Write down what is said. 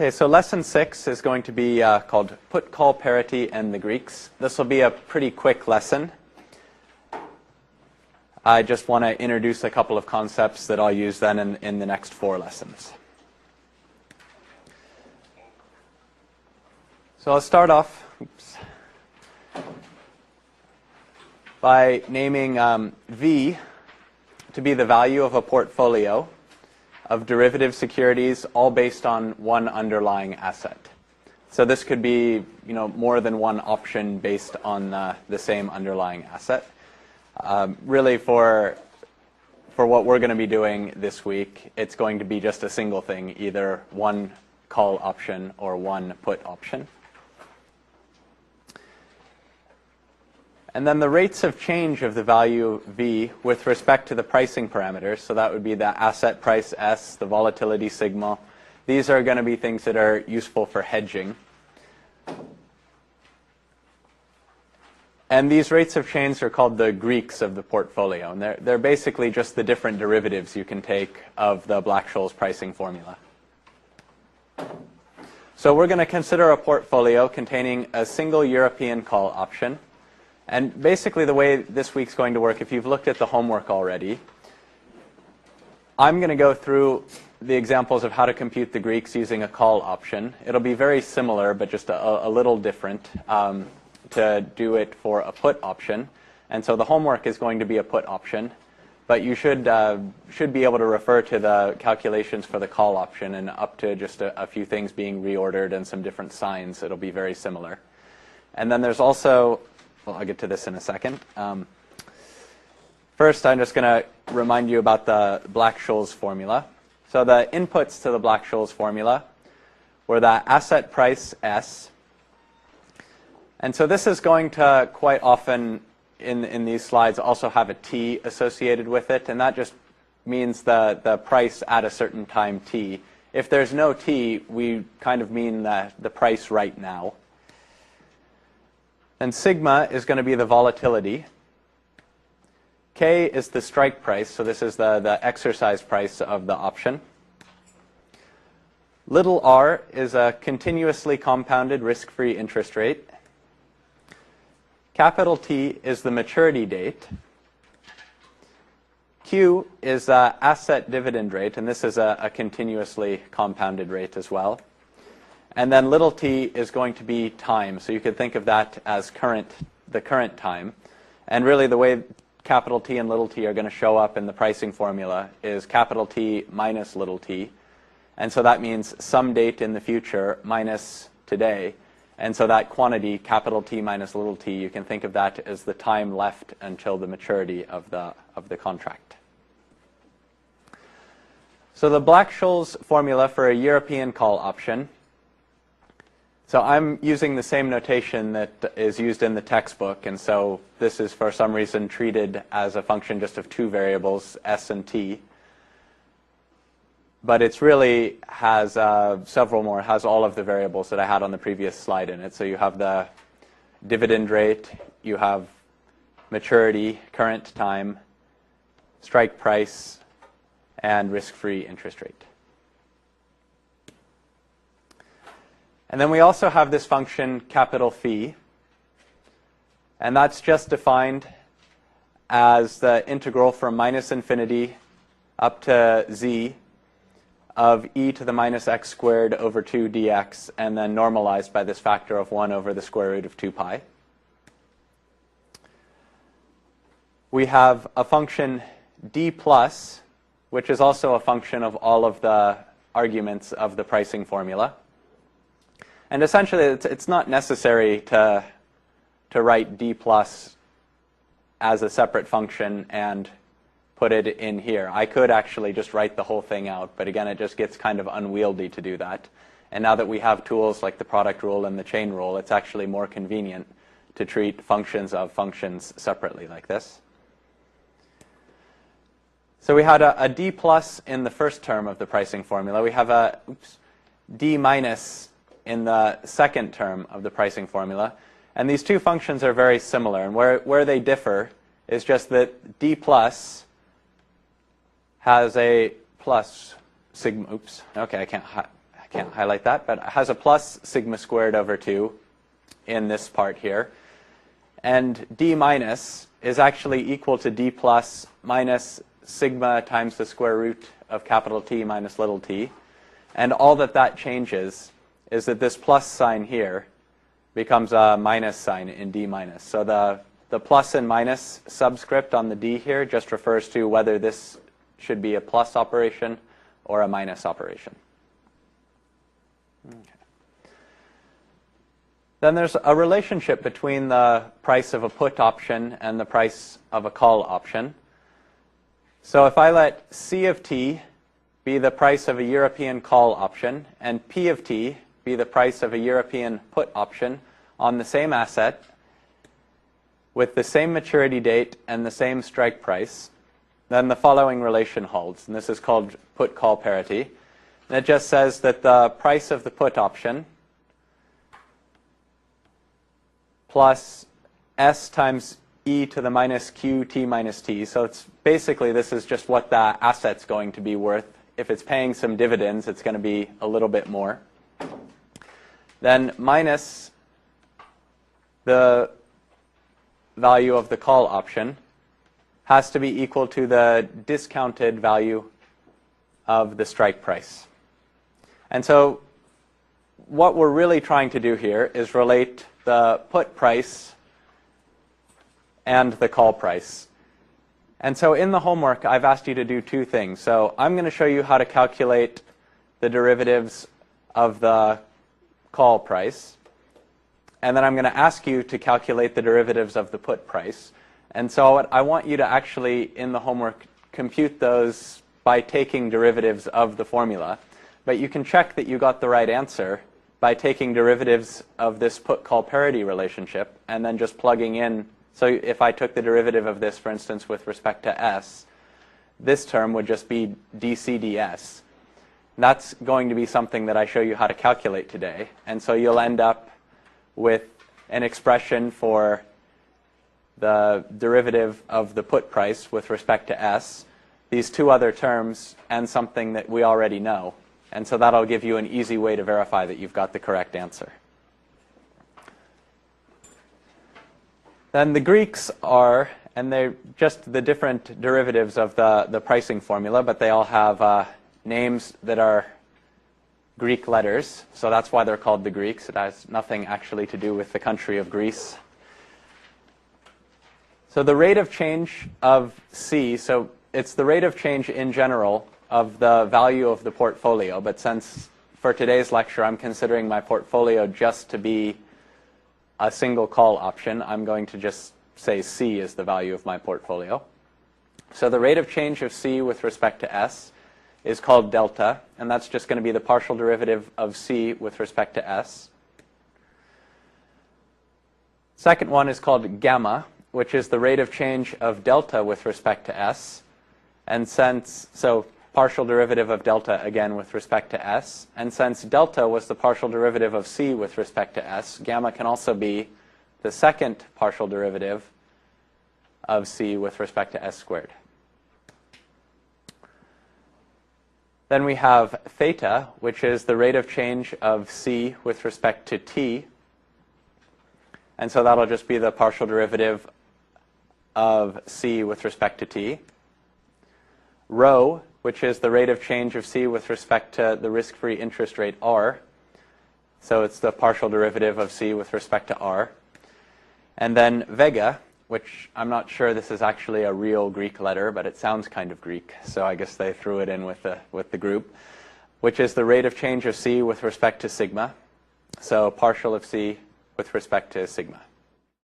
Okay, so lesson 6 is going to be called Put, Call, Parity, and the Greeks. This will be a pretty quick lesson. I just want to introduce a couple of concepts that I'll use then in the next 4 lessons. So I'll start off by naming V to be the value of a portfolio of derivative securities, all based on one underlying asset. So this could be, more than one option based on the same underlying asset. Really, for what we're going to be doing this week, it's going to be just a single thing, either one call option or one put option. And then the rates of change of the value V with respect to the pricing parameters, so that would be the asset price S, the volatility sigma. These are going to be things that are useful for hedging. And these rates of change are called the Greeks of the portfolio. And they're basically just the different derivatives you can take of the Black-Scholes pricing formula. So we're going to consider a portfolio containing a single European call option. And basically the way this week's going to work, if you've looked at the homework already, I'm going to go through the examples of how to compute the Greeks using a call option. It'll be very similar, but just a little different to do it for a put option. And so the homework is going to be a put option, but you should be able to refer to the calculations for the call option, and up to just a few things being reordered and some different signs. It'll be very similar. And then there's also, well, I'll get to this in a second. First, I'm just going to remind you about the Black-Scholes formula. So the inputs to the Black-Scholes formula were the asset price S. And so this is going to quite often in these slides also have a T associated with it, and that just means the price at a certain time T. If there's no T, we kind of mean the price right now. And sigma is going to be the volatility. K is the strike price, so this is the exercise price of the option. Little r is a continuously compounded risk-free interest rate. Capital T is the maturity date. Q is the asset dividend rate, and this is a continuously compounded rate as well. And then little t is going to be time, so you could think of that as the current time. And really the way capital T and little t are going to show up in the pricing formula is capital T minus little t. And so that means some date in the future minus today. And so that quantity, capital T minus little t, you can think of that as the time left until the maturity of the contract. So the Black-Scholes formula for a European call option. So I'm using the same notation that is used in the textbook, and so this is for some reason treated as a function just of 2 variables, S and T. But it's really has several more, has all of the variables that I had on the previous slide in it. So you have the dividend rate, you have maturity, current time, strike price, and risk-free interest rate. And then we also have this function, capital phi, and that's just defined as the integral from minus infinity up to z of e to the minus x squared over 2 dx, and then normalized by this factor of 1 over the square root of 2 pi. We have a function d plus, which is also a function of all of the arguments of the pricing formula. And essentially, it's not necessary to write d plus as a separate function and put it in here. I could actually just write the whole thing out, but again, it just gets kind of unwieldy to do that. And now that we have tools like the product rule and the chain rule, it's actually more convenient to treat functions of functions separately like this. So we had a d plus in the first term of the pricing formula. We have a d minus in the second term of the pricing formula. And these 2 functions are very similar. And where they differ is just that d plus has a plus sigma. Oops. Okay, I can't highlight that, but it has a plus sigma squared over 2 in this part here. And d minus is actually equal to d plus minus sigma times the square root of capital T minus little t. And all that changes is that this plus sign here becomes a minus sign in d minus. So the plus and minus subscript on the d here just refers to whether this should be a plus operation or a minus operation. Okay. Then there's a relationship between the price of a put option and the price of a call option. So if I let C of t be the price of a European call option and P of t be the price of a European put option on the same asset with the same maturity date and the same strike price, then the following relation holds. And this is called put-call parity. And it just says that the price of the put option plus S times e to the minus qt minus t. So it's basically, this is just what the asset's going to be worth. If it's paying some dividends, it's going to be a little bit more. Then minus the value of the call option has to be equal to the discounted value of the strike price. And so what we're really trying to do here is relate the put price and the call price. And so in the homework, I've asked you to do two things. So I'm going to show you how to calculate the derivatives of the call price. And then I'm going to ask you to calculate the derivatives of the put price. And so I want you to actually, in the homework, compute those by taking derivatives of the formula. But you can check that you got the right answer by taking derivatives of this put-call parity relationship and then just plugging in. So if I took the derivative of this, for instance, with respect to S, this term would just be dc ds. That's going to be something that I show you how to calculate today. And so you'll end up with an expression for the derivative of the put price with respect to S, these two other terms, and something that we already know. And so that'll give you an easy way to verify that you've got the correct answer. Then the Greeks are, and they're just the different derivatives of the pricing formula, but they all have names that are Greek letters. So that's why they're called the Greeks. It has nothing actually to do with the country of Greece. So the rate of change of C, so it's the rate of change in general of the value of the portfolio, but since for today's lecture I'm considering my portfolio just to be a single call option, I'm going to just say C is the value of my portfolio. So the rate of change of C with respect to S is called delta, and that's just going to be the partial derivative of C with respect to S. Second one is called gamma, which is the rate of change of delta with respect to S. And so partial derivative of delta again with respect to S. And since delta was the partial derivative of C with respect to S, gamma can also be the second partial derivative of C with respect to S squared. Then we have theta, which is the rate of change of C with respect to T. And so that'll just be the partial derivative of C with respect to T. Rho, which is the rate of change of C with respect to the risk-free interest rate R. So it's the partial derivative of C with respect to R. And then vega, which I'm not sure this is actually a real Greek letter, but it sounds kind of Greek, so I guess they threw it in with the group, which is the rate of change of C with respect to sigma. So partial of C with respect to sigma.